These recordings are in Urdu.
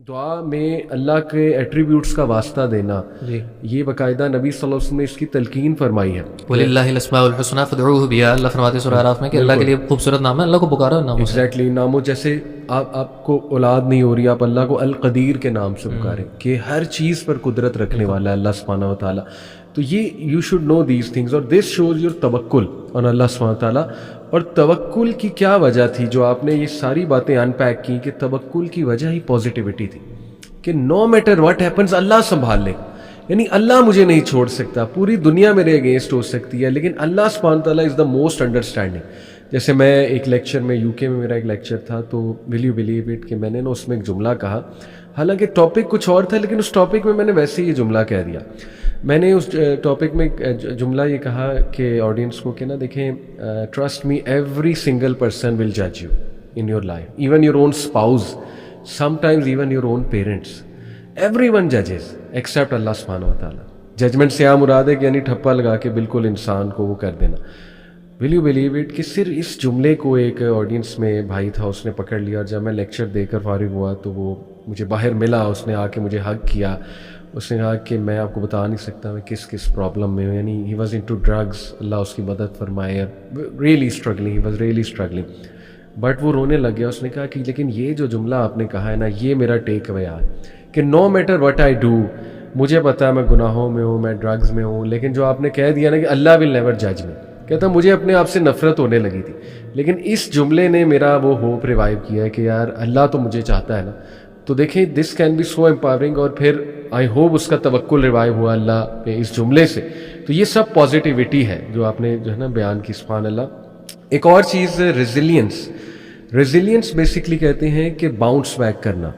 دعا میں اللہ کے ایٹریبیوٹس کا واسطہ دینا، جی، یہ باقاعدہ نبی صلی اللہ علیہ وسلم نے اس کی تلقین فرمائی ہے. وَلِلَّهِ الْأَسْمَاءُ الْحُسْنَىٰ فَادْعُوهُ بِهَا. اللہ فرماتے ہیں سورہ اعراف میں کہ اللہ کے لیے خوبصورت نام ہے، اللہ کو پکارو ناموں سے. ایگزیکٹلی ناموں، جیسے آپ کو اولاد نہیں ہو رہی، آپ اللہ کو القدیر کے نام سے پکاریں کہ ہر چیز پر قدرت رکھنے والا ہے اللہ سبحانہ و تعالیٰ. تو یہ you should know these things, اور دس شوز یور توکل آن اللہ سبحانہ و تعالیٰ. اور توکل کی کیا وجہ تھی جو آپ نے یہ ساری باتیں ان پیک کی، کہ توکل کی وجہ ہی پازیٹیوٹی تھی کہ نو میٹر واٹ ہیپنز اللہ سنبھال لے. یعنی اللہ مجھے نہیں چھوڑ سکتا، پوری دنیا میرے اگینسٹ ہو سکتی ہے لیکن اللہ سبحانہ تعالیٰ از دا موسٹ انڈرسٹینڈنگ. جیسے میں ایک لیکچر میں یو کے میں میرا ایک لیکچر تھا، تو ول یو بلیو اٹ کہ میں نے نا اس میں ایک جملہ کہا، حالانکہ ٹاپک کچھ اور تھا لیکن اس ٹاپک میں نے ویسے ہی یہ جملہ کہہ دیا. میں نے اس ٹاپک میں جملہ یہ کہا کہ آڈینس کو کہ نا دیکھیں، trust me every single person will جج you in your life, even your own spouse, sometimes even your own parents. Everyone ججز ایکسیپٹ اللہ سبحانہ و تعالیٰ. ججمنٹ سے مراد ہے کہ یعنی ٹھپا لگا کے بالکل انسان کو وہ کر دینا. ول یو بلیو اٹ کہ صرف اس جملے کو ایک آڈینس میں بھائی تھا، اس نے پکڑ لیا، اور جب میں لیکچر دے کر فارغ ہوا تو وہ مجھے باہر ملا، اس نے آ کے مجھے ہگ کیا. اس نے کہا کہ میں آپ کو بتا نہیں سکتا میں کس پرابلم میں ہوں. یعنی ہی واز انٹو ڈرگز، اللہ اس کی مدد فرمائے، really struggling, he was really struggling. But وہ رونے لگ گیا. اس نے کہا کہ لیکن یہ جو جملہ آپ نے کہا ہے نا، یہ میرا ٹیک اوے ہے کہ no matter what I do, مجھے پتا ہے میں گناہوں میں ہوں، میں ڈرگز میں ہوں، لیکن جو آپ نے کہہ دیا نا کہ اللہ ول نیور جج می، کہتا مجھے اپنے آپ سے نفرت ہونے لگی تھی، لیکن اس جملے نے میرا وہ ہوپ ریوائیو کیا ہے کہ یار اللہ تو مجھے چاہتا ہے نا. تو دیکھیں this can be so empowering, اور پھر آئی ہوپ اس کا توکل ریوائیو ہوا اللہ پہ اس جملے سے. تو یہ سب پازیٹیوٹی ہے جو آپ نے جو ہے نا بیان کی، سبحان اللہ. ایک اور چیز ریزیلینس. ریزیلینس بیسکلی کہتے ہیں کہ باؤنس بیک کرنا.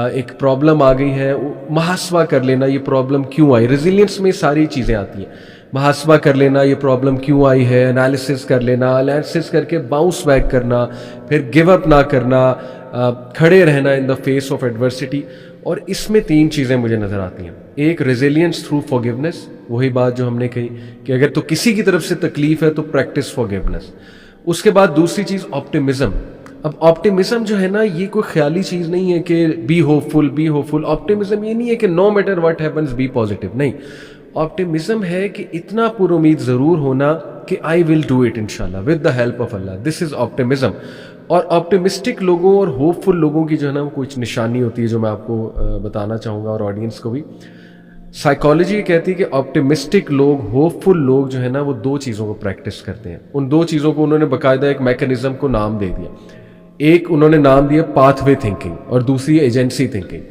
ایک پرابلم آ گئی ہے، محاسبہ کر لینا یہ پرابلم کیوں آئی. ریزیلینس میں ساری چیزیں آتی ہیں، محاسبہ کر لینا یہ پرابلم کیوں آئی ہے، انالیسس کر لینا، انالیسس کر کے باؤنس بیک کرنا، پھر گیو اپ نہ کرنا، کھڑے رہنا ان دا فیس آف ایڈورسٹی. اور اس میں تین چیزیں مجھے نظر آتی ہیں. ایک ریزیلینس تھرو فارگیونیس، وہی بات جو ہم نے کہی کہ اگر تو کسی کی طرف سے تکلیف ہے تو پریکٹس فارگیونیس. اس کے بعد دوسری چیز آپٹیمزم. اب آپٹیمزم جو ہے نا یہ کوئی خیالی چیز نہیں ہے کہ be hopeful, be hopeful. Optimism یہ نہیں ہے کہ no matter what happens be positive, نہیں. آپٹیمزم ہے کہ اتنا پر امید ضرور ہونا کہ آئی ول ڈو اٹ انشاءاللہ with the help of Allah. This is optimism. اور آپٹیمسٹک لوگوں اور ہوپ فل لوگوں کی جو ہے نا وہ کچھ نشانی ہوتی ہے جو میں آپ کو بتانا چاہوں گا، اور آڈینس کو بھی. سائیکالوجی یہ کہتی ہے کہ آپٹیمسٹک لوگ، ہوپ فل لوگ جو ہے نا وہ دو چیزوں کو پریکٹس کرتے ہیں. ان دو چیزوں کو انہوں نے باقاعدہ ایک میکانزم کو نام دے دیا. ایک انہوں نے نام دیا پاتھ وے تھنکنگ، اور دوسری agency thinking.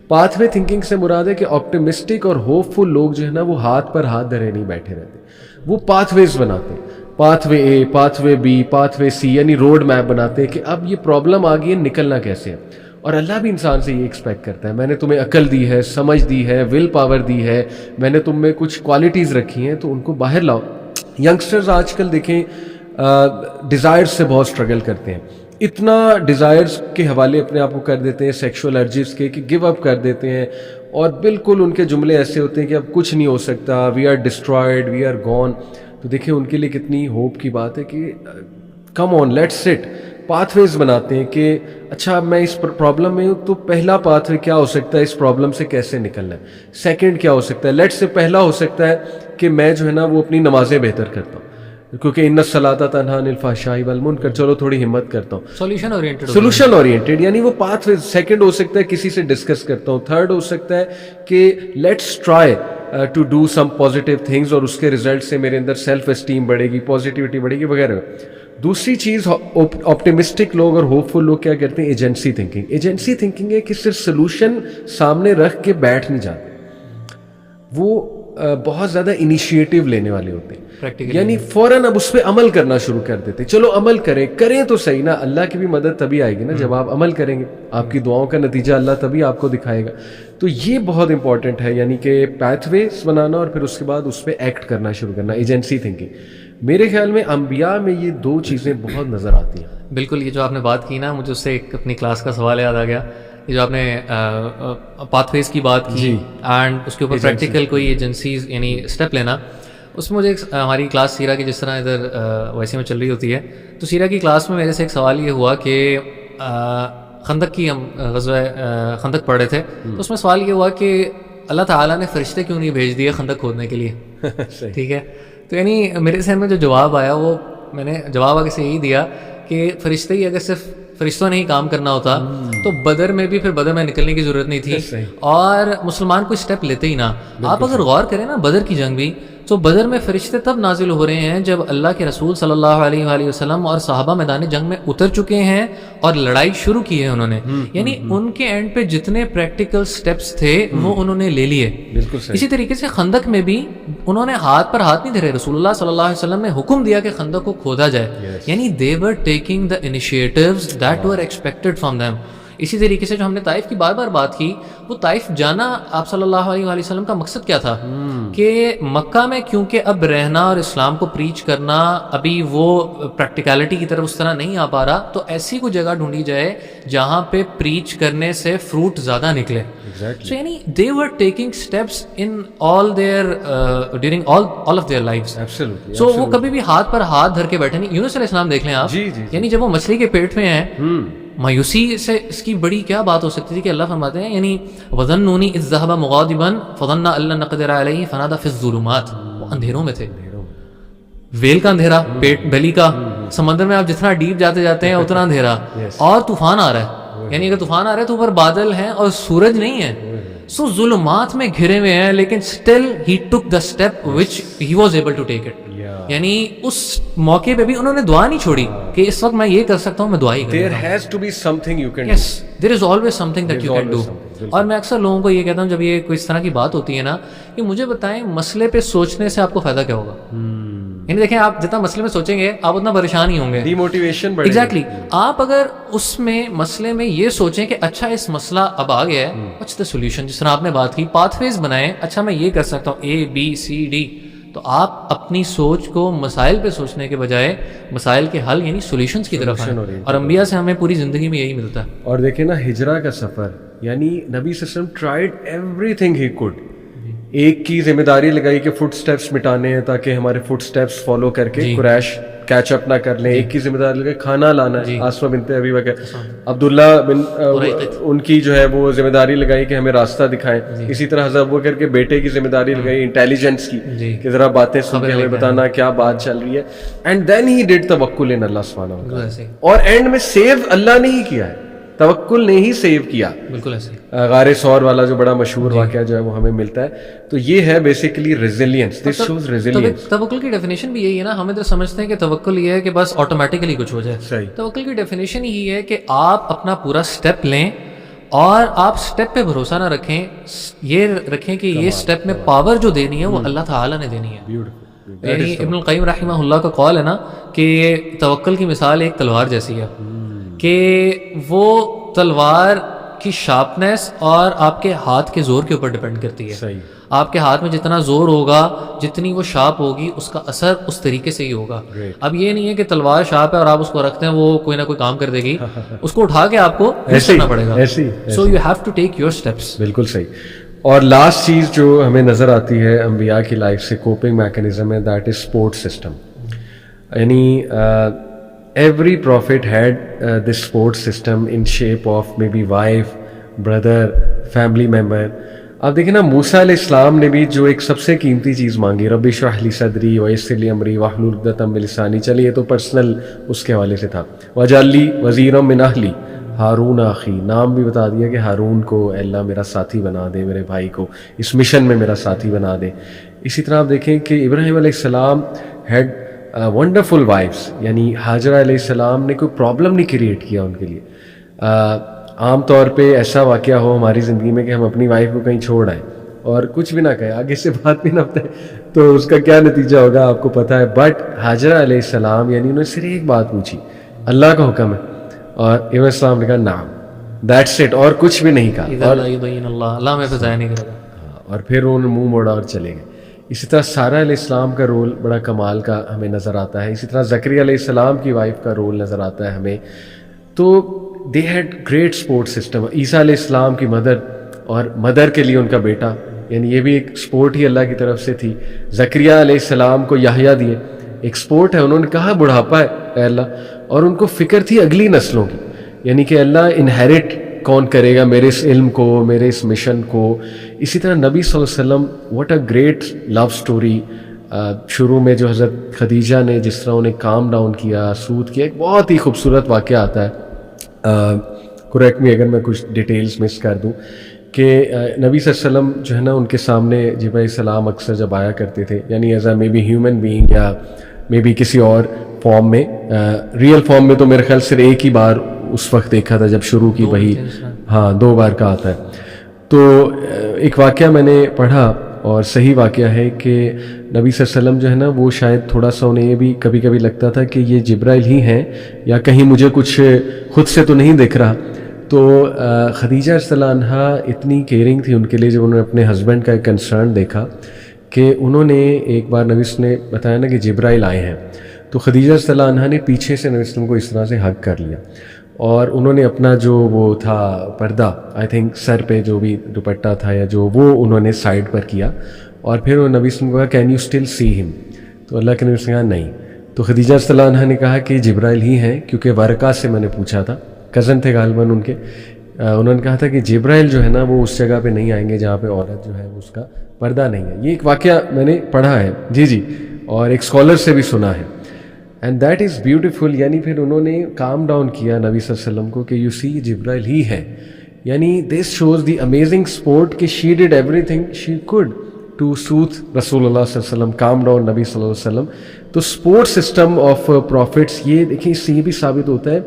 Path way thinking سے مراد ہے کہ آپٹیمسٹک اور ہوپ فل لوگ جو ہے نا وہ ہاتھ پر ہاتھ دھرے نہیں بیٹھے رہتے، وہ پاتھ ویز بناتے ہیں. Pathway A, pathway B, pathway C, یعنی روڈ میپ بناتے ہیں کہ اب یہ پرابلم آ گئی ہے، نکلنا کیسے ہے. اور اللہ بھی انسان سے یہ ایکسپیکٹ کرتا ہے، میں نے تمہیں عقل دی ہے، سمجھ دی ہے، ول پاور دی ہے، میں نے تم میں کچھ کوالٹیز رکھی ہیں تو ان کو باہر لاؤ. ینگسٹرز آج کل دیکھیں ڈیزائرز سے بہت اسٹرگل کرتے ہیں. اتنا ڈیزائرز کے حوالے اپنے آپ کو کر دیتے ہیں، سیکشول ارجز کے، کہ گیو اپ کر دیتے ہیں. اور بالکل ان کے جملے ایسے ہوتے ہیں کہ اب کچھ نہیں ہو سکتا، we are destroyed, we are gone. تو دیکھیں ان کے لیے کتنی ہوپ کی بات ہے کہ کم آن لیٹس سٹ. پاتھ ویز بناتے ہیں کہ اچھا میں اس پرابلم میں ہوں تو پہلا پاتھ وے کیا ہو سکتا ہے، اس پرابلم سے کیسے نکلنا ہے. سیکنڈ کیا ہو سکتا ہے، لیٹ سے پہلا ہو سکتا ہے کہ میں جو ہے نا وہ اپنی نمازیں بہتر کرتا ہوں، کیونکہ ان الصلاۃ تنہی عن الفحشاء والمنکر، چلو تھوڑی ہمت کرتا ہوں. سولوشن اورینٹیڈ، یعنی وہ پاتھ وے. سیکنڈ ہو سکتا ہے کسی سے ڈسکس کرتا ہوں. تھرڈ ہو سکتا ہے کہ let's try to do some positive things, اور اس کے ریزلٹ سے میرے اندر سیلف اسٹیم بڑھے گی، پازیٹیوٹی بڑھے گی وغیرہ. دوسری چیز آپٹیمسٹک لوگ اور ہوپ فل لوگ کیا کرتے ہیں، ایجنسی تھنکنگ. ایجنسی تھنکنگ ہے کہ صرف سلوشن سامنے رکھ کے بیٹھ نہیں جاتے، وہ بہت زیادہ انیشیٹو لینے والے ہوتے ہیں، یعنی فوراً اب اس پہ عمل کرنا شروع کر دیتے. چلو عمل کریں تو صحیح نا، اللہ کی بھی مدد تبھی آئے گی نا جب آپ عمل کریں گے، آپ کی دعاؤں کا نتیجہ اللہ تبھی آپ کو دکھائے گا. تو یہ بہت امپورٹنٹ ہے، یعنی کہ پیتھ ویز بنانا اور پھر اس کے بعد اس پہ ایکٹ کرنا شروع کرنا، ایجنسی تھنکنگ. میرے خیال میں انبیاء میں یہ دو چیزیں بہت نظر آتی ہیں. بالکل. یہ جو آپ نے بات کی نا، مجھے اس سے ایک اپنی کلاس کا سوال یاد آ گیا. یہ جو آپ نے پاتھ ویز کی بات کی اینڈ اس کے اوپر پریکٹیکل کوئی ایجنسیز یعنی اسٹیپ لینا، اس میں مجھے ہماری کلاس سیرہ کی جس طرح ادھر ویسے میں چل رہی ہوتی ہے، تو سیرہ کی کلاس میں میرے سے ایک سوال یہ ہوا کہ خندق کی ہم غزوہ خندق پڑھ رہے تھے تو اس میں سوال یہ ہوا کہ اللہ تعالیٰ نے فرشتے کیوں نہیں بھیج دیے خندق کھودنے کے لیے؟ ٹھیک ہے، تو یعنی میرے ذہن میں جو جواب آیا وہ میں نے جواب آگے سے یہی دیا کہ فرشتے ہی اگر صرف فرشتوں نے ہی کام کرنا ہوتا تو بدر میں بھی پھر بدر میں نکلنے کی ضرورت نہیں تھی اور مسلمان کوئی سٹیپ لیتے ہی نہ. آپ اگر غور کریں نا بدر کی جنگ بھی، تو بدر میں فرشتے تب نازل ہو رہے ہیں جب اللہ کے رسول صلی اللہ علیہ وآلہ وسلم اور صحابہ میدان جنگ میں اتر چکے ہیں اور لڑائی شروع کی ہے انہوں نے. یعنی ان کے اینڈ پہ جتنے پریکٹیکل سٹیپس تھے وہ انہوں نے لے لیے. اسی طریقے سے خندق میں بھی انہوں نے ہاتھ پر ہاتھ نہیں دھرے، رسول اللہ صلی اللہ علیہ وسلم نے حکم دیا کہ خندق کو کھودا جائے. یعنی they were taking the initiatives that were expected from them. اسی طریقے سے جو ہم نے طائف کی بار بار بات کی، وہ طائف جانا آپ صلی اللہ علیہ وآلہ وسلم کا مقصد کیا تھا کہ مکہ میں کیونکہ اب رہنا اور اسلام کو پریچ کرنا ابھی وہ پریکٹیکلٹی کی طرف اس طرح نہیں آ پا رہا، تو ایسی کوئی جگہ ڈھونڈی جائے جہاں پہ پریچ کرنے سے فروٹ زیادہ نکلے. So یعنی they were taking steps in all their during all of their lives. So وہ کبھی بھی ہاتھ پر ہاتھ دھر کے بیٹھے نہیں. یونس علیہ السلام دیکھ لیں آپ، یعنی جب وہ مچھلی کے پیٹ میں ہیں، مایوسی سے اس کی بڑی کیا بات ہو سکتی تھی کہ اللہ فرماتے ہیں یعنی وَظَنُّونِي إِذْ ذَهَبَ مُغَاضِبًا فَظَنَّ أَن لَّن نَّقْدِرَ عَلَيْهِ فَنَادَىٰ فِي الظُّلُمَاتِ. وہ اندھیروں میں تھے، ویل کا اندھیرا، پیٹ بیلی کا، سمندر میں آپ جتنا ڈیپ جاتے جاتے ہیں اتنا اندھیرا، اور طوفان آ رہا ہے. یعنی اگر طوفان آ رہا ہے تو اوپر بادل ہیں اور سورج نہیں ہے. سو ظلمات میں گھرے ہوئے ہیں لیکن still he took the step which he was able to take it. یعنی اس موقع پہ بھی انہوں نے دعا نہیں چھوڑی کہ اس وقت میں یہ کر سکتا ہوں، میں دعا ہی کروں. There has to be something you can do. Yes, there is always something that you can do. اور میں اکثر لوگوں کو یہ کہتا ہوں جب یہ کوئی اس طرح کی بات ہوتی ہے نا کہ مجھے بتائیں مسئلے پہ سوچنے سے آپ کو فائدہ کیا ہوگا. یعنی دیکھیں آپ جتنا مسئلے میں سوچیں گے آپ اتنا پریشان ہی ہوں گے، ڈی موٹیویشن بڑھے گی. ایگزیکٹلی. آپ اگر اس میں مسئلے میں یہ سوچیں کہ اچھا اس مسئلہ اب آ گیا ہے، واٹس دا سولوشن، جس طرح آپ نے بات کی پاتھ ویز بنائیں، اچھا میں یہ کر سکتا ہوں ABCD، تو آپ اپنی سوچ کو مسائل پہ سوچنے کے بجائے مسائل کے حل یعنی سولوشنز کی طرف آئیں. اور انبیاء سے ہمیں پوری زندگی میں یہی ملتا ہے. اور دیکھیں نا ہجرہ کا سفر، یعنی نبی صلی اللہ علیہ وسلم tried every thing he could. ایک کی ذمہ داری لگائی کہ فٹ سٹیپس مٹانے ہیں تاکہ ہمارے فٹ سٹیپس فالو کر کے قریش کیچ اپ نہ کر لیں. ایک کی ذمہ داری لگائی کھانا لانا ہے، آسمہ بنت ابی بکر، عبداللہ بن ان کی جو ہے وہ ذمہ داری لگائی کہ ہمیں راستہ دکھائیں. اسی طرح حضرت ابوبکر کے بیٹے کی ذمہ داری لگائی انٹیلیجنس کی کہ ذرا باتیں سن کے ہمیں بتانا کیا بات چل رہی ہے. اینڈ دین ہی ڈیڈ توکل ان اللہ سبحانہ و تعالی. اور اینڈ میں سیو اللہ نے ہی کیا ہے، توکل نے ہی سیو کیا. بالکل ایسے غار ثور والا جو بڑا مشہور واقعہ جو ہے وہ ہمیں ملتا ہے. تو یہ ہے basically resilience. This shows resilience. توکل کی ڈیفینیشن بھی یہی ہے نا. ہم ادھر سمجھتے ہیں کہ توکل یہ ہے کہ بس آٹومیٹکلی کچھ ہو جائے. توکل کی ڈیفینیشن یہی ہے کہ آپ اپنا پورا اسٹیپ لیں اور آپ اسٹیپ پہ بھروسہ نہ رکھیں، یہ رکھیں کہ یہ اسٹیپ میں پاور جو دینی ہے وہ اللہ تعالیٰ نے دینی ہے. یعنی ابن القیم رحمہ اللہ کا قول ہے نا کہ توکل کی مثال ایک تلوار جیسی ہے کہ وہ تلوار کی شارپنیس اور آپ کے ہاتھ کے زور کے اوپر ڈیپینڈ کرتی ہے. آپ کے ہاتھ میں جتنا زور ہوگا، جتنی وہ شارپ ہوگی، اس کا اثر اس طریقے سے ہی ہوگا. اب یہ نہیں ہے کہ تلوار شارپ ہے اور آپ اس کو رکھتے ہیں وہ کوئی نہ کوئی کام کر دے گی، اس کو اٹھا کے آپ کو کرنا پڑے گا. So you have to take your steps. بالکل صحیح. اور لاسٹ چیز جو ہمیں نظر آتی ہے انبیاء کی لائف سے کوپنگ میکینزم ہے، دیٹ از سپورٹ سسٹم. یعنی every prophet had this support system in shape of maybe wife, brother, family member. اب دیکھیں نا موسیٰ علیہ السلام نے بھی جو ایک سب سے قیمتی چیز مانگی، رب اشرح لی صدری ویسر لی امری واحلل عقدۃ من لسانی. چلیے تو پرسنل اس کے حوالے سے تھا. واجعل لی وزیرا من اہلی ہارون اخی. نام بھی بتا دیا کہ ہارون کو اے اللہ میرا ساتھی بنا دے، میرے بھائی کو اس مشن میں میرا ساتھی بنا دے. اسی طرح آپ دیکھیں کہ ابراہیم علیہ السلام ہیڈ ونڈرفل وائفس. یعنی حاجرہ علیہ السلام نے کوئی پرابلم نہیں کریٹ کیا ان کے لیے. عام طور پہ ایسا واقعہ ہو ہماری زندگی میں کہ ہم اپنی وائف کو کہیں چھوڑ آئیں اور کچھ بھی نہ کہیں، آگے سے بات بھی نہ بتائیں، تو اس کا کیا نتیجہ ہوگا آپ کو پتہ ہے. بٹ حاجرہ علیہ السلام یعنی انہوں نے صرف ایک بات پوچھی، اللہ کا حکم ہے، اور ابراہیم السلام نے کہا نعم، دیٹس اٹ، اور کچھ بھی نہیں کہا. اللہ میں فضائے نہیں کرے گا. اور پھر انہوں نے منہ موڑا اور چلے گئے. اسی طرح سارہ علیہ السلام کا رول بڑا کمال کا ہمیں نظر آتا ہے. اسی طرح زکریا علیہ السلام کی وائف کا رول نظر آتا ہے ہمیں. تو they had great support system. عیسیٰ علیہ السلام کی مدر اور مدر کے لیے ان کا بیٹا، یعنی یہ بھی ایک سپورٹ ہی اللہ کی طرف سے تھی. زکریا علیہ السلام کو یحییٰ دیے، ایک سپورٹ ہے. انہوں نے کہا بڑھاپا ہے اے اللہ، اور ان کو فکر تھی اگلی نسلوں کی. یعنی کہ اللہ انہیریٹ کون کرے گا میرے اس علم کو, میرے اس مشن کو. اسی طرح نبی صلی اللہ علیہ وسلم, what a great love story. شروع میں جو حضرت خدیجہ نے جس طرح انہیں کام ڈاؤن کیا, سود کیا, ایک بہت ہی خوبصورت واقعہ آتا ہے. کریکٹ می اگر میں کچھ ڈیٹیلز مس کر دوں, کہ نبی صلی اللہ علیہ وسلم جو ہے نا ان کے سامنے جبرائیل علیہ السلام اکثر جب آیا کرتے تھے, یعنی as a may be human being یا مے بی کسی اور فارم میں, ریئل فارم میں تو میرے خیال صرف ایک ہی بار اس وقت دیکھا تھا جب شروع کی وہی, ہاں 2 بار کا آتا ہے. تو ایک واقعہ میں نے پڑھا اور صحیح واقعہ ہے کہ نبی صلی اللہ علیہ وسلم جو ہے نا وہ شاید تھوڑا سا انہیں یہ بھی کبھی کبھی لگتا تھا کہ یہ جبرائیل ہی ہیں یا کہیں مجھے کچھ خود سے تو نہیں دکھ رہا. تو خدیجہ رضی اللہ عنہا اتنی کیئرنگ تھی ان کے لیے, جب انہوں نے اپنے ہسبینڈ کا ایک کنسرن دیکھا کہ انہوں نے ایک بار نبی صلی اللہ علیہ وسلم نے بتایا نا کہ جبرائیل آئے ہیں, تو خدیجہ رضی اللہ عنہا نے پیچھے سے نبی صلی اللہ علیہ وسلم کو اس طرح سے ہگ کر لیا, اور انہوں نے اپنا جو وہ تھا پردہ, آئی تھنک سر پہ جو بھی دوپٹہ تھا یا جو, وہ انہوں نے سائڈ پر کیا, اور پھر وہ نبی صلی اللہ علیہ وسلم کو کہا کین یو اسٹل سی ہم, تو اللہ کے نبی صلی اللہ علیہ وسلم نے کہا نہیں. تو خدیجہ رضی اللہ عنہا نے کہا کہ جبرائیل ہی ہیں, کیونکہ ورقہ سے میں نے پوچھا تھا, کزن تھے غالباً ان کے, انہوں نے کہا تھا کہ جبرائیل جو ہے نا وہ اس جگہ پہ نہیں آئیں گے جہاں پہ عورت جو ہے وہ اس کا پردہ نہیں ہے. یہ ایک واقعہ میں نے پڑھا ہے جی, اور ایک اسکالر سے بھی سنا ہے, اینڈ دیٹ از بیوٹیفل. یعنی پھر انہوں نے کام ڈاؤن کیا نبی صلی اللہ علیہ وسلم کو کہ یو سی جبرائیل ہی ہے. یعنی this shows the amazing support کہ she did everything she could to soothe رسول اللہ صلی اللہ علیہ وسلم, کام ڈاؤن نبی صلی اللہ علیہ وسلم. تو سپورٹ سسٹم آف پروفٹس, یہ دیکھیں اس سے یہ بھی ثابت ہوتا ہے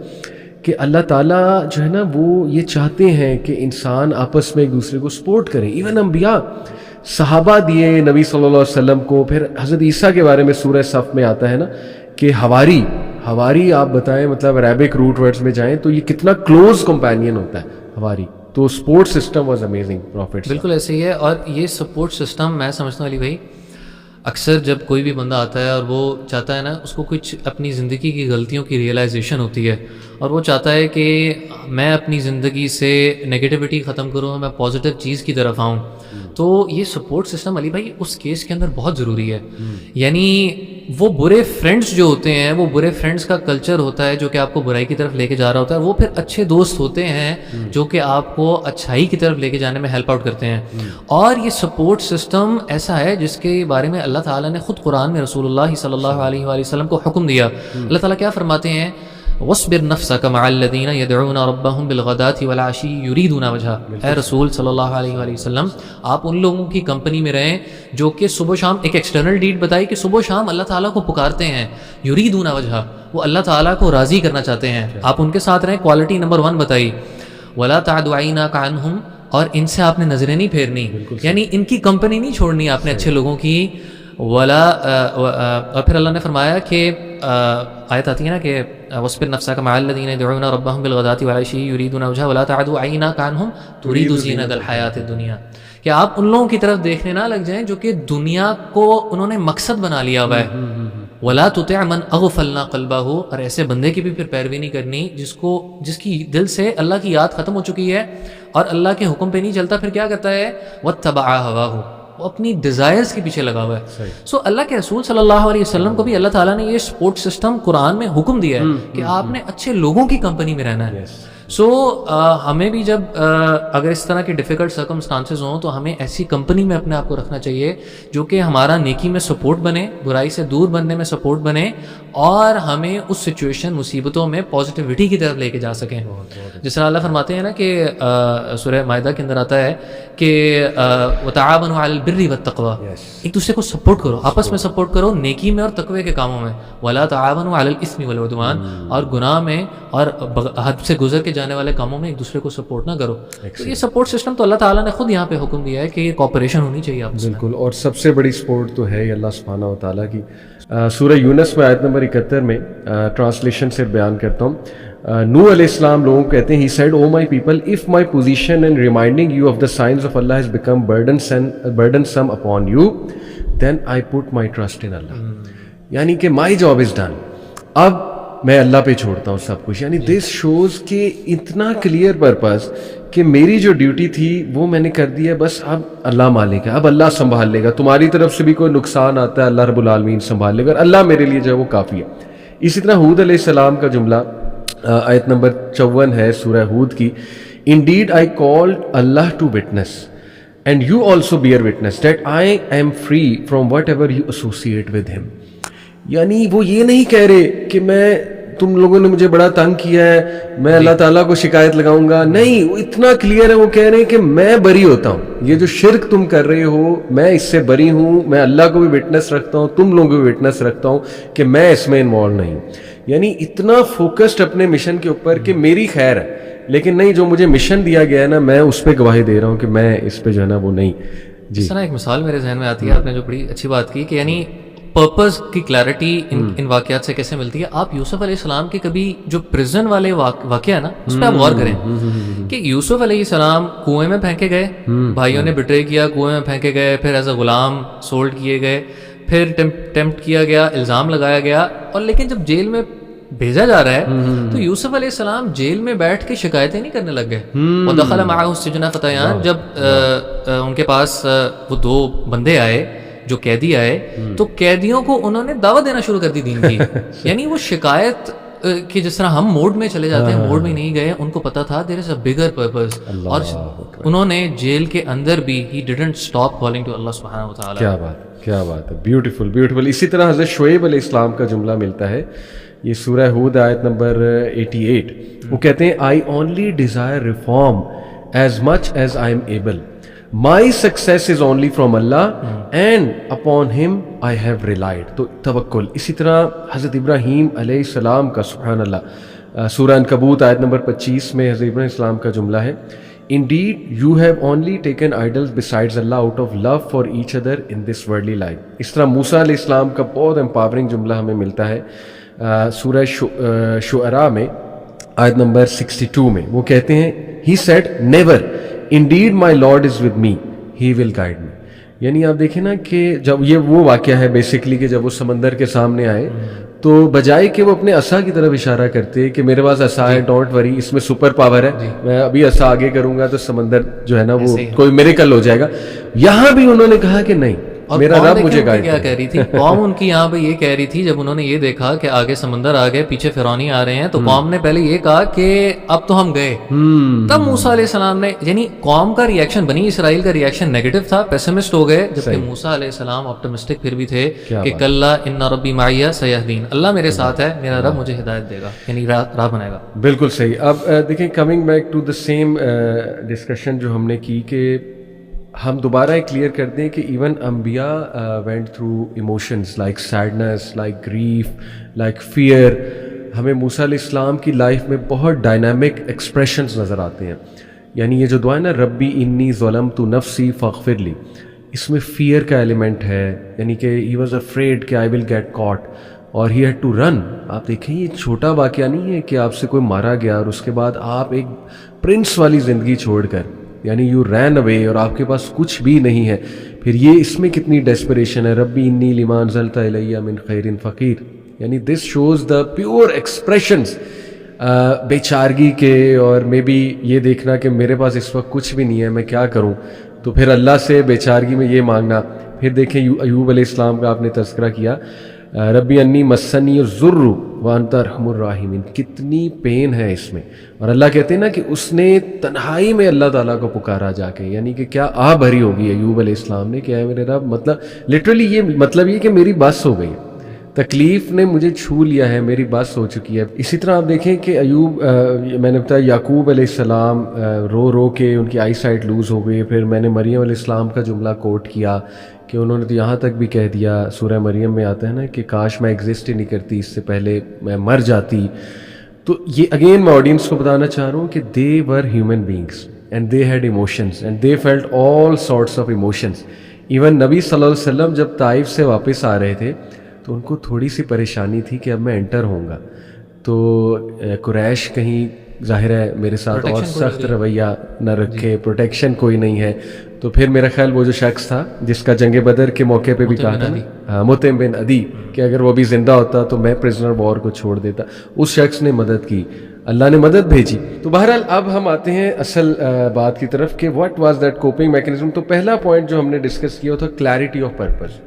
کہ اللہ تعالیٰ جو ہے نا وہ یہ چاہتے ہیں کہ انسان آپس میں ایک دوسرے کو سپورٹ کریں. ایون انبیاء, صحابہ دیے نبی صلی اللہ علیہ وسلم کو. پھر حضرت عیسیٰ کے بارے میں سورہ صف میں آتا ہے نا کہ ہواری آپ بتائیں, مطلب عربک روٹ ورڈز میں جائیں تو یہ کتنا کلوز کمپینین ہوتا ہے ہواری. تو support system was amazing profits. بالکل ایسے ہی ہے. اور یہ سپورٹ سسٹم میں سمجھتا ہوں علی بھائی, اکثر جب کوئی بھی بندہ آتا ہے اور وہ چاہتا ہے نا, اس کو کچھ اپنی زندگی کی غلطیوں کی ریئلائزیشن ہوتی ہے, اور وہ چاہتا ہے کہ میں اپنی زندگی سے نگیٹیوٹی ختم کروں, میں پازیٹیو چیز کی طرف آؤں, تو یہ سپورٹ سسٹم علی بھائی اس کیس کے اندر بہت ضروری ہے. یعنی وہ برے فرینڈس جو ہوتے ہیں, وہ برے فرینڈس کا کلچر ہوتا ہے جو کہ آپ کو برائی کی طرف لے کے جا رہا ہوتا ہے, وہ پھر اچھے دوست ہوتے ہیں جو کہ آپ کو اچھائی کی طرف لے کے جانے میں ہیلپ آؤٹ کرتے ہیں. اور یہ سپورٹ سسٹم ایسا ہے جس کے بارے میں اللہ تعالیٰ نے خود قرآن میں رسول اللہ صلی اللہ علیہ وآلہ وسلم کو حکم دیا. اللہ تعالیٰ کیا فرماتے ہیں, وَاصْبِرْ نَفْسَكَ مَعَ الَّذِينَ يَدْعُونَ رَبَّهُمْ بِالْغَدَاةِ وَالْعَشِيِّ يُرِيدُونَ وَجْهَهُ. اے رسول صلی اللہ علیہ وآلہ وسلم, آپ ان لوگوں کی کمپنی میں رہیں جو کہ صبح و شام, ایک ایکسٹرنل ڈیڈ بتائی کہ صبح و شام اللہ تعالیٰ کو پکارتے ہیں, يُرِيدُونَ وَجْهَهُ, وہ اللہ تعالیٰ کو راضی کرنا چاہتے ہیں, آپ ان کے ساتھ رہیں. کوالٹی نمبر 1 بتائی, وَلَا تَعْدُ عَيْنَاكَ عَنْهُمْ, اور ان سے آپ نے نظریں نہیں پھیرنی, یعنی ان کی کمپنی نہیں چھوڑنی آپ نے اچھے لوگوں کی. اور پھر اللہ نے فرمایا کہ آیت آتی ہے نا کہ وَاصْبِرْ نَفْسَكَ مَعَ الَّذِينَ يَدْعُونَ رَبَّهُمْ بِالْغَدَاةِ وَالْعَشِيِّ يُرِيدُونَ وَجْهَهُ وَلَا تَعْدُ عَيْنَاكَ عَنْهُمْ تُرِيدُ زِينَةَ الْحَيَاةِ الدُّنْيَا, کہ آپ ان لوگوں کی طرف دیکھنے نہ لگ جائیں جو کہ دنیا کو انہوں نے مقصد بنا لیا ہوا ہے. وَلَا تُطِعْ مَنْ أَغْفَلْنَا قَلْبَهُ, اور ایسے بندے کی بھی پھر پیروی نہیں کرنی جس کی دل سے اللہ کی یاد ختم ہو چکی ہے اور اللہ کے حکم پہ نہیں چلتا, پھر کیا کرتا ہے, وَاتَّبَعَ هَوَاهُ, وہ اپنی ڈیزائرز کے پیچھے لگا ہوا ہے. سو اللہ کے رسول صلی اللہ علیہ وسلم کو بھی اللہ تعالیٰ نے یہ سپورٹ سسٹم قرآن میں حکم دیا ہے کہ آپ نے اچھے لوگوں کی کمپنی میں رہنا ہے. سو ہمیں بھی جب اگر اس طرح کی ڈیفیکلٹ سرکمسٹانسز ہوں تو ہمیں ایسی کمپنی میں اپنے آپ کو رکھنا چاہیے جو کہ ہمارا نیکی میں سپورٹ بنے, برائی سے دور بننے میں سپورٹ بنے, اور ہمیں اس سچویشن مصیبتوں میں پازیٹیوٹی کی طرف لے کے جا سکیں. جس طرح اللہ فرماتے ہیں نا کہ سورہ مائدہ کے اندر آتا ہے کہ وَتَعَاوَنُوا عَلَى الْبِرِّ وَالتَّقْوَىٰ, ایک دوسرے کو سپورٹ کرو, آپس میں سپورٹ کرو نیکی میں اور تقوی کے کاموں میں. وَلَا تَعَاوَنُوا عَلَى الْإِثْمِ وَالْعُدْوَانِ, اور گناہ میں اور حد سے گزر کے جانے والے کاموں میں ایک دوسرے کو سپورٹ نہ کرو. تو یہ سپورٹ سسٹم تو اللہ تعالیٰ نے خود یہاں پہ حکم دیا ہے کہ یہ کوآپریشن ہونی چاہیے آپ سے. بالکل, اور سب سے بڑی سپورٹ تو ہے اللہ سبحانہ و تعالیٰ کی. سورہ یونس میں آیت نمبر 71 میں ٹرانسلیشن سے بیان کرتا ہوں. نوح علیہ السلام لوگوں کو کہتے ہیں, he said, O my people, if my position and reminding you of the signs of Allah has become burdensome upon you, then I put my trust in Allah. یعنی کہ my job is done, اب میں اللہ پہ چھوڑتا ہوں سب کچھ. یعنی دس شوز کہ اتنا کلیئر پرپز کہ میری جو ڈیوٹی تھی وہ میں نے کر دی ہے, بس اب اللہ مالک ہے, اب اللہ سنبھال لے گا. تمہاری طرف سے بھی کوئی نقصان آتا ہے اللہ رب العالمین سنبھال لے گا, اللہ میرے لیے جو ہے وہ کافی ہے. اسی طرح ہود علیہ السلام کا جملہ آیت نمبر 54 ہے سورہ ہود کی. Indeed I called Allah to witness and you also bear witness that I am free from whatever you associate with him. یعنی وہ یہ نہیں کہہ رہے کہ میں تم لوگوں نے مجھے بڑا تنگ کیا ہے, میں اللہ تعالیٰ کو شکایت لگاؤں گا. نہیں, وہ اتنا کلیئر ہے, وہ کہہ رہے ہیں کہ میں بری ہوتا ہوں, یہ جو شرک تم کر رہے ہو میں اس سے بری ہوں, میں اللہ کو بھی وٹنس رکھتا ہوں, تم لوگوں کو بھی وٹنس رکھتا ہوں کہ میں اس میں انوالو نہیں ہوں. یعنی اتنا فوکسڈ اپنے مشن کے اوپر کہ میری خیر ہے, لیکن نہیں جو مجھے مشن دیا گیا ہے نا میں اس پہ گواہی دے رہا ہوں کہ میں اس پہ جو ہے نا وہ نہیں. جس طرح ایک مثال میرے ذہن میں آتی ہے, آپ نے جو بڑی اچھی بات کی کہ یعنی پرپز کی کلیئرٹی ان واقعات سے کیسے ملتی ہے. آپ یوسف علیہ السلام کے کبھی جو پرزن والے واقعہ ہے نا اس پہ آپ غور کریں کہ یوسف علیہ السلام کنویں میں پھینکے گئے, بھائیوں نے بٹرے کیا, کنویں میں پھینکے گئے, پھر ایز اے غلام سولڈ کیے گئے, پھر ٹیمپٹ کیا گیا, الزام لگایا گیا, اور لیکن جب جیل میں بھیجا جا رہا ہے تو یوسف علیہ السلام جیل میں بیٹھ کے شکایتیں نہیں کرنے لگ گئے. ودخل معه السجن فتیان, جب ان کے پاس وہ دو بندے آئے جو قیدی آئے تو قیدیوں کو انہوں نے دعوت دینا شروع کر دی دین کی. یعنی وہ شکایت کہ جس طرح ہم موڈ میں چلے جاتے ہیں موڈ میں نہیں گئے, ان کو پتا تھا دیر از اے بگر پرپز, اور انہوں نے جیل کے اندر بھی ہی ڈڈنٹ اسٹاپ کالنگ ٹو اللہ سبحانہ و تعالی. کیا بات ہے, بیوٹیفل بیوٹیفل. اسی طرح حضرت شعیب علیہ السلام کا جملہ ملتا ہے, یہ سورہ ہود آیت نمبر 88. وہ کہتے ہیں I only desire reform as much as I am able. My success is only from Allah and upon him I have relied. تو توکل. اسی طرح حضرت ابراہیم علیہ السلام کا, سبحان اللہ, سورہ عنکبوت آیت نمبر 25 میں حضرت ابراہیم السلام کا جملہ ہے Indeed you have only taken idols besides Allah out of love for each other in this worldly life. اس طرح موسیٰ علیہ السلام کا بہت امپاورنگ جملہ ہمیں ملتا ہے سورہ شعراء میں آیت نمبر 62 میں. وہ کہتے ہیں He said never, indeed my Lord is with me, he will guide me. یعنی آپ دیکھیں نا کہ جب یہ وہ واقعہ ہے بیسیکلی کہ جب وہ سمندر کے سامنے آئے تو بجائے کہ وہ اپنے عصا کی طرف اشارہ کرتے کہ میرے پاس عصا ہے, ڈونٹ وری, اس میں سپر پاور ہے, میں ابھی عصا آگے کروں گا تو سمندر جو ہے نا وہ کوئی میریکل ہو جائے گا. یہاں بھی انہوں نے کہا کہ نہیں, میرا رب مجھے گائیڈ کیا کہہ رہی تھی قوم ان کی یہاں پہ یہ کہہ رہی تھی جب انہوں نے یہ دیکھا کہ آگے سمندر آ گئے, پیچھے فرعونی آ رہے ہیں, تو قوم نے پہلے یہ کہا کہ اب تو ہم گئے. تب موسیٰ علیہ السلام نے, یعنی قوم کا ریئیکشن, بنی اسرائیل کا ریئیکشن نیگیٹو تھا, پیسمسٹ ہو گئے, جبکہ موسیٰ علیہ السلام آپٹمسٹک پھر بھی تھے کہ کلا ان ربی معی سیہدین, اللہ میرے ساتھ ہے, میرا رب مجھے ہدایت دے گا, یعنی راہ بنائے گا. بالکل صحیح. اب دیکھیں coming back to the same discussion جو ہم نے کی, کہ ہم دوبارہ کلیئر کر دیں کہ ایون انبیاء went through emotions like sadness, like grief, like fear. ہمیں موسیٰ علیہ السلام کی لائف میں بہت ڈائنامک ایکسپریشنز نظر آتے ہیں. یعنی یہ جو دعا ہے نا ربی انی ظلمت نفسی فاغفر لی, اس میں فیئر کا ایلیمنٹ ہے, یعنی کہ ہی واز افریڈ کہ آئی ول گیٹ کاٹ, اور ہی ہیڈ ٹو رن. آپ دیکھیں یہ چھوٹا واقعہ نہیں ہے کہ آپ سے کوئی مارا گیا اور اس کے بعد آپ ایک پرنس والی زندگی چھوڑ کر, یعنی یو رین اوے اور آپ کے پاس کچھ بھی نہیں ہے. پھر یہ اس میں کتنی ڈیسپریشن ہے, ربی انی لما انزلت الی من خیر فقیر. یعنی this shows the pure expressions بیچارگی کے, اور مے بی یہ دیکھنا کہ میرے پاس اس وقت کچھ بھی نہیں ہے, میں کیا کروں, تو پھر اللہ سے بیچارگی میں یہ مانگنا. پھر دیکھیں ایوب علیہ السلام کا آپ نے تذکرہ کیا, ربی انی مسنی الضر وانت ارحم الراحمین, کتنی پین ہے اس میں. اور اللہ کہتے ہیں نا کہ اس نے تنہائی میں اللہ تعالیٰ کو پکارا جا کے, یعنی کہ کیا آہ بھری ہوگی ایوب علیہ السلام نے کہ اے میرے رب, مطلب لٹرلی یہ مطلب یہ کہ میری بس ہو گئی, تکلیف نے مجھے چھو لیا ہے, میری بس ہو چکی ہے. اسی طرح آپ دیکھیں کہ ایوب, میں نے بتایا یعقوب علیہ السلام رو رو کے ان کی آئی سائٹ لوز ہو گئی. پھر میں نے مریم علیہ السلام کا جملہ کوٹ کیا کہ انہوں نے تو یہاں تک بھی کہہ دیا, سورہ مریم میں آتا ہے نا کہ کاش میں ایگزسٹ ہی نہیں کرتی, اس سے پہلے میں مر جاتی. تو یہ اگین میں آڈینس کو بتانا چاہ رہا ہوں کہ they were human beings and they had emotions and they felt all sorts of emotions. Even نبی صلی اللہ علیہ وسلم جب طائف سے واپس آ رہے تھے تو ان کو تھوڑی سی پریشانی تھی کہ اب میں انٹر ہوں گا, تو قریش کہیں ظاہر ہے میرے ساتھ اور سخت رویہ نہ رکھے, پروٹیکشن کوئی نہیں ہے. تو پھر میرا خیال وہ جو شخص تھا جس کا جنگ بدر کے موقع پہ بھی کہا تھا, مطعم بن عدی, کہ اگر وہ بھی زندہ ہوتا تو میں پرزنر وار کو چھوڑ دیتا, اس شخص نے مدد کی, اللہ نے مدد بھیجی. تو بہرحال اب ہم آتے ہیں اصل بات کی طرف کہ what was that coping mechanism. تو پہلا پوائنٹ جو ہم نے ڈسکس کیا تھا کلیئرٹی آف پرپز,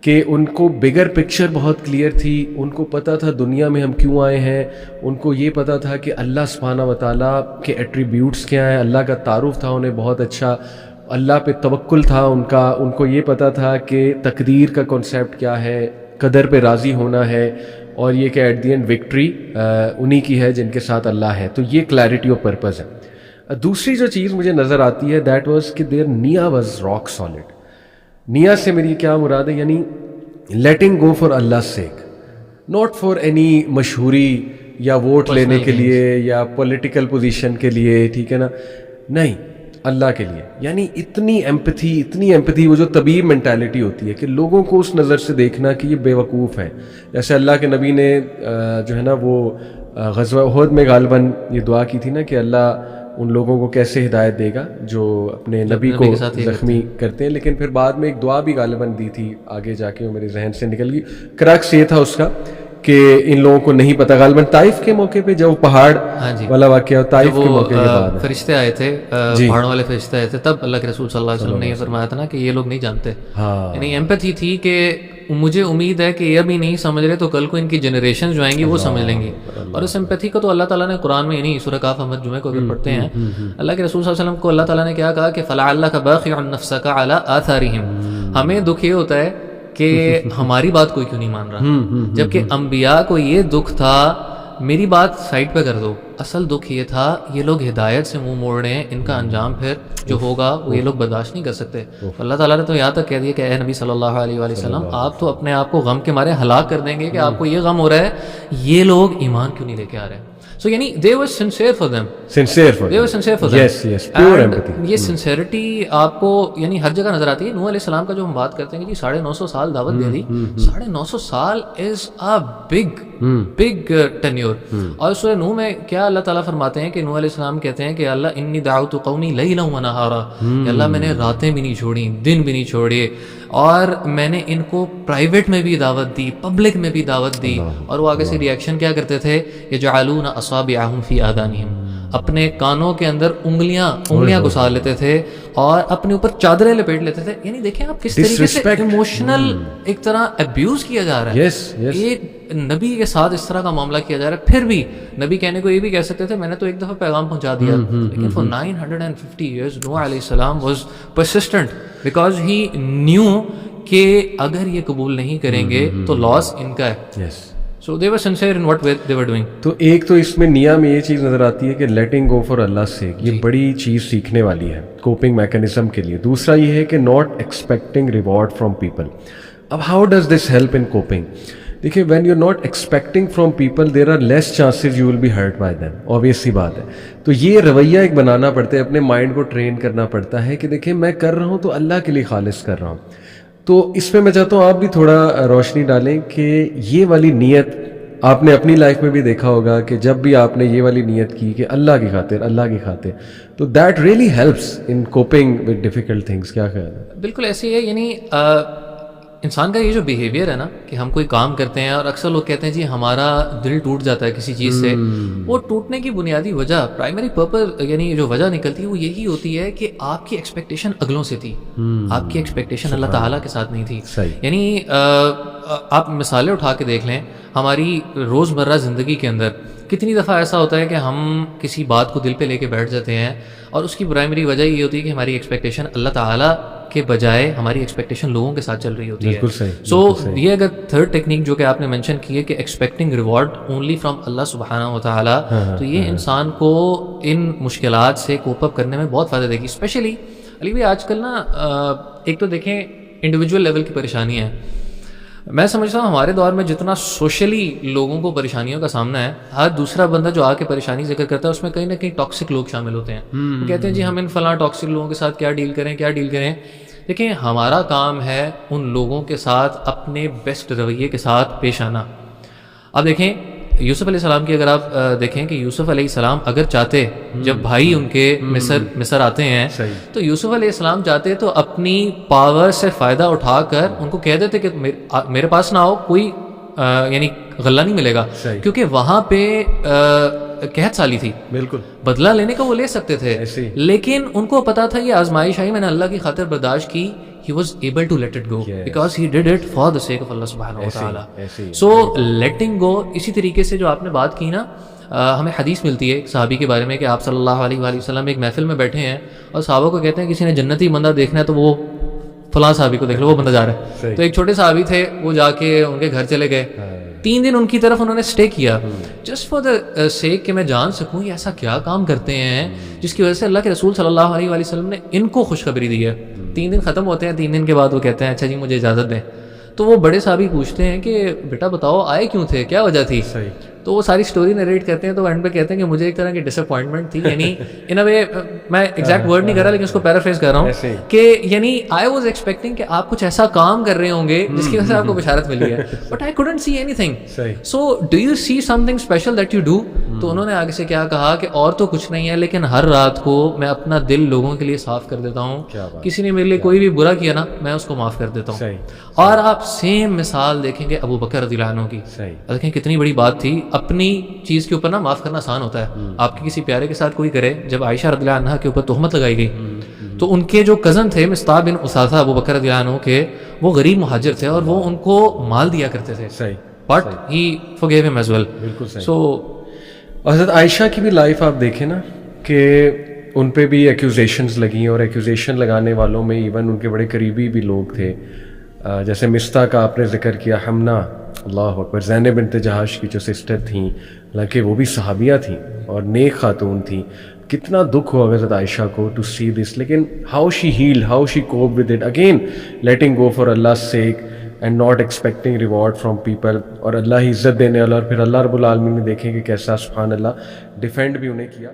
کہ ان کو بگر پکچر بہت کلیئر تھی, ان کو پتہ تھا دنیا میں ہم کیوں آئے ہیں, ان کو یہ پتہ تھا کہ اللہ سبحانہ و تعالیٰ کے ایٹریبیوٹس کیا ہیں, اللہ کا تعارف تھا انہیں بہت اچھا, اللہ پہ توکل تھا ان کا, ان کو یہ پتہ تھا کہ تقدیر کا کنسیپٹ کیا ہے, قدر پہ راضی ہونا ہے, اور یہ کہ ایٹ دی اینڈ وکٹری انہی کی ہے جن کے ساتھ اللہ ہے. تو یہ کلیئرٹی آف پرپز ہے. دوسری جو چیز مجھے نظر آتی ہے دیٹ واز کہ دیر نیا واز راک سالڈ. نیا سے میری کیا مراد ہے, یعنی letting go for Allah sake, not for any مشہوری یا ووٹ لینے کے لیے یا پولیٹیکل پوزیشن کے لیے, ٹھیک ہے نا, نہیں, اللہ کے لیے. یعنی اتنی ایمپتھی, وہ جو طبیب مینٹیلٹی ہوتی ہے کہ لوگوں کو اس نظر سے دیکھنا کہ یہ بے وقوف ہیں. جیسے اللہ کے نبی نے جو ہے نا وہ غزوہ احد میں غالباً یہ دعا کی تھی نا کہ اللہ ان لوگوں کو کیسے ہدایت دے گا جو اپنے نبی کو زخمی کرتے ہیں, لیکن پھر بعد میں ایک دعا بھی غالباً دی تھی, آگے جا کے وہ میرے ذہن سے نکل گئی. کرکس یہ تھا اس کا کہ ان لوگوں کو نہیں پتا, غالباً طائف کے موقع پہ جب پہاڑ والا واقعہ, طائف کے موقع کے بعد فرشتے آئے تھے, پہاڑوں والے فرشتے آئے تھے, تب اللہ کے رسول صلی اللہ علیہ وسلم نے یہ فرمایا تھا نا کہ یہ لوگ نہیں جانتے. یعنی ایمپتھی تھی کہ مجھے امید ہے کہ یہ ابھی نہیں سمجھ رہے تو کل کو ان کی جنریشن جو آئیں گی وہ سمجھ لیں گی. اور اس ایمپتھی کو تو اللہ تعالیٰ نے قرآن میں, یعنی سورہ کاف احمد جمعہ کو اگر پڑھتے ہیں, اللہ کے رسول صلی اللہ علیہ وسلم کو اللہ تعالیٰ نے کیا کہا کہ فَلَعَلَّكَ بَاخِعٌ نَفْسَكَ عَلَىٰ آثَارِهِمْ. ہمیں دکھ یہ ہوتا ہے کہ ہماری بات کوئی کیوں نہیں مان رہا, جبکہ انبیاء کو یہ دکھ تھا میری بات سائڈ پہ کر دو. اصل دکھ یہ تھا یہ لوگ ہدایت سے منہ موڑ رہے ہیں, ان کا انجام پھر جو ہوگا وہ یہ لوگ برداشت نہیں کر سکتے. اللہ تعالیٰ نے تو یہاں تک کہہ دیا کہ اے نبی صلی اللہ علیہ وآلہ وسلم, آپ تو اپنے آپ کو غم کے مارے ہلاک کر دیں گے کہ آپ کو یہ غم ہو رہا ہے, یہ لوگ ایمان کیوں نہیں لے کے آ رہے ہیں. So یعنی they were sincere for them. They were sincere for them. Yes, pure empathy. یہ sincerity آپ کو یعنی ہر جگہ نظر آتی ہے. نوح علیہ السلام کا جو ہم بات کرتے ہیں کہ جی 950 سال دعوت دے دی, 950 سال is a big tenure. اور سورہ نوح میں کیا اللہ تعالیٰ فرماتے ہیں کہ نوح علیہ السلام کہتے ہیں کہ اللہ انی دعوت قومی لیلا و نہارا, کہ اللہ میں نے راتیں بھی نہیں چھوڑی, دن بھی نہیں چھوڑے, اور میں نے ان کو پرائیویٹ میں بھی دعوت دی, پبلک میں بھی دعوت دی. اور وہ آگے سے ریئیکشن کیا کرتے تھے, یجعلون اصابعهم فی آذانہم, اپنے کانوں کے اندر انگلیاں گھسا لیتے تھے اور اپنے اوپر چادریں لپیٹ لیتے تھے. یعنی دیکھیں آپ کس طریقے سے ایموشنل ایک طرح ابیوز کیا جا رہا ہے. ایک نبی کے ساتھ اس طرح کا معاملہ کیا جا رہا ہے. پھر بھی نبی کہنے کو یہ بھی کہہ سکتے تھے میں نے تو ایک دفعہ پیغام پہنچا دیا, لیکن for 950 years نوح علیہ السلام was persistent because he knew کہ اگر یہ قبول نہیں کریں گے تو لاس ان کا ہے. So they were sincere in what they were doing. تو ایک تو اس میں نیا میں یہ چیز نظر آتی ہے کہ لیٹنگ گو فار اللہ سے, یہ بڑی چیز سیکھنے والی ہے کوپنگ میکینزم کے لیے. دوسرا یہ ہے کہ not expecting reward from people. اب how does this help in coping? دیکھیے when you are not expecting from people there are less chances you will be hurt by them, obvious سی بات ہے. تو یہ رویہ ایک بنانا پڑتا ہے, اپنے مائنڈ کو ٹرین کرنا پڑتا ہے کہ دیکھیں میں کر رہا ہوں تو اللہ کے لیے خالص کر رہا ہوں. تو اس پہ میں چاہتا ہوں آپ بھی تھوڑا روشنی ڈالیں کہ یہ والی نیت آپ نے اپنی لائف میں بھی دیکھا ہوگا کہ جب بھی آپ نے یہ والی نیت کی کہ اللہ کی خاطر, تو that really helps in coping with difficult things. کیا خیال ہے؟ بالکل ایسے ہی ہے. یعنی انسان کا یہ جو بیہیویئر ہے نا کہ ہم کوئی کام کرتے ہیں اور اکثر لوگ کہتے ہیں جی ہمارا دل ٹوٹ جاتا ہے کسی چیز سے, وہ ٹوٹنے کی بنیادی وجہ, پرائمری پرپز, یعنی جو وجہ نکلتی ہے وہ یہی ہوتی ہے کہ آپ کی ایکسپیکٹیشن اگلوں سے تھی, آپ کی ایکسپیکٹیشن اللہ تعالیٰ کے ساتھ نہیں تھی. یعنی آپ مثالیں اٹھا کے دیکھ لیں ہماری روزمرہ زندگی کے اندر کتنی دفعہ ایسا ہوتا ہے کہ ہم کسی بات کو دل پہ لے کے بیٹھ جاتے ہیں اور اس کی پرائمری وجہ یہ ہوتی ہے کہ ہماری ایکسپیکٹیشن اللہ تعالیٰ کے بجائے ہماری ایکسپیکٹیشن لوگوں کے ساتھ چل رہی ہوتی ہے. سو یہ اگر تھرڈ ٹیکنیک جو کہ آپ نے مینشن کی ہے کہ ایکسپیکٹنگ ریوارڈ اونلی فرام اللہ سبحانہ و تعالیٰ, تو یہ انسان کو ان مشکلات سے کوپ اپ کرنے میں بہت فائدہ دے گی. اسپیشلی علی بھائی آج کل نا ایک تو دیکھیں انڈیویجول لیول کی پریشانی ہے. میں سمجھتا ہوں ہمارے دور میں جتنا سوشلی لوگوں کو پریشانیوں کا سامنا ہے, ہر دوسرا بندہ جو آ کے پریشانی ذکر کرتا ہے اس میں کہیں نہ کہیں ٹاکسک لوگ شامل ہوتے ہیں. وہ کہتے ہیں جی ہم ان فلاں ٹاکسک لوگوں کے ساتھ کیا ڈیل کریں. دیکھیں ہمارا کام ہے ان لوگوں کے ساتھ اپنے بیسٹ رویے کے ساتھ پیش آنا. اب دیکھیں یوسف علیہ السلام کی اگر آپ دیکھیں کہ یوسف علیہ السلام اگر چاہتے, جب بھائی ان کے مصر آتے ہیں تو یوسف علیہ السلام چاہتے تو اپنی پاور سے فائدہ اٹھا کر ان کو کہہ دیتے کہ میرے پاس نہ آؤ, کوئی یعنی غلہ نہیں ملے گا, کیونکہ وہاں پہ قحط سالی تھی, بالکل بدلہ لینے کا وہ لے سکتے تھے, لیکن ان کو پتا تھا یہ آزمائش آئی, میں نے اللہ کی خاطر برداشت کی. He was able to let it go because he did it for the sake of Allah subhanahu wa ta'ala. So letting go, اسی طریقے سے جو آپ نے بات کی نا, ہمیں حدیث ملتی ہے ایک صحابی کے بارے میں کہ آپ صلی اللہ علیہ وآلہ وسلم ایک محفل میں بیٹھے ہیں اور صحابہ کو کہتے ہیں کسی نے جنتی بندہ دیکھنا ہے تو وہ فلاں صحابی کو دیکھ لو, وہ بندہ جا رہا ہے. تو ایک چھوٹے صحابی تھے, وہ جا کے ان کے گھر چلے گئے, 3 دن ان کی طرف انہوں نے اسٹے کیا, جسٹ فار دا سیک کہ میں جان سکوں یہ ایسا کیا کام کرتے ہیں جس کی وجہ سے اللہ کے رسول صلی اللہ علیہ وآلہ وسلم نے ان کو خوشخبری دی ہے. 3 دن ختم ہوتے ہیں, 3 دن کے بعد وہ کہتے ہیں اچھا جی مجھے اجازت دیں. تو وہ بڑے صحابی پوچھتے ہیں کہ بیٹا بتاؤ آئے کیوں تھے, کیا وجہ تھی؟ تو وہ ساری سٹوری نریٹ کرتے ہیں. تو اینڈ پہ کہتے ہیں کہ مجھے ایک طرح کی ڈس اپوائنٹمنٹ تھی, یعنی ان اے وے, میں ایگزیکٹ ورڈ نہیں کر رہا لیکن اس کو پیرافریز کر رہا ہوں کہ یعنی آئی واز ایکسپیکٹنگ کہ آپ کچھ ایسا کام کر رہے ہوں گے جس کی وجہ سے آپ کو بشارت ملی ہے, but I couldn't see anything. So do you see something special that you do? تو انہوں نے آگے سے کیا کہا کہ اور تو کچھ نہیں ہے, لیکن ہر رات کو میں اپنا دل لوگوں کے لیے صاف کر دیتا ہوں. کسی نے میرے لیے کوئی بھی برا کیا نا, میں اس کو معاف کر دیتا ہوں. اور آپ سیم مثال دیکھیں گے ابو بکر رضی اللہ عنہ کی, دیکھیں کتنی بڑی بات تھی. اپنی چیز کے اوپر نا معاف کرنا آسان ہوتا ہے, آپ کے کسی پیارے کے ساتھ کوئی کرے. جب عائشہ رضی اللہ عنہا کے اوپر تہمت لگائی گئی تو ان کے جو کزن تھے مصطح بن اساثہ ابو بکر رضی اللہ عنہ کے, وہ غریب مہاجر تھے اور وہ ان کو مال دیا کرتے تھے, but he forgave him as well. So حضرت عائشہ کی بھی لائف آپ دیکھیں نا کہ ان پہ بھی ایکوزیشنز لگیں, اور ایکوزیشن لگانے والوں میں ایون ان کے بڑے قریبی بھی لوگ تھے. جیسے مصطح کا آپ نے ذکر کیا, حمنہ, اللہ اکبر, زینب بنت جہش کی جو سسٹر تھیں, حالانکہ وہ بھی صحابیہ تھیں اور نیک خاتون تھیں. کتنا دکھ ہوا حضرت عائشہ کو ٹو سی دس, لیکن how she heal, how she cope with it, again letting go for Allah sake and not expecting reward from people, اور اللہ ہی عزت دینے والا. اور پھر اللہ رب العالمین نے دیکھیں کہ کیسا سبحان اللہ ڈیفینڈ بھی انہیں کیا.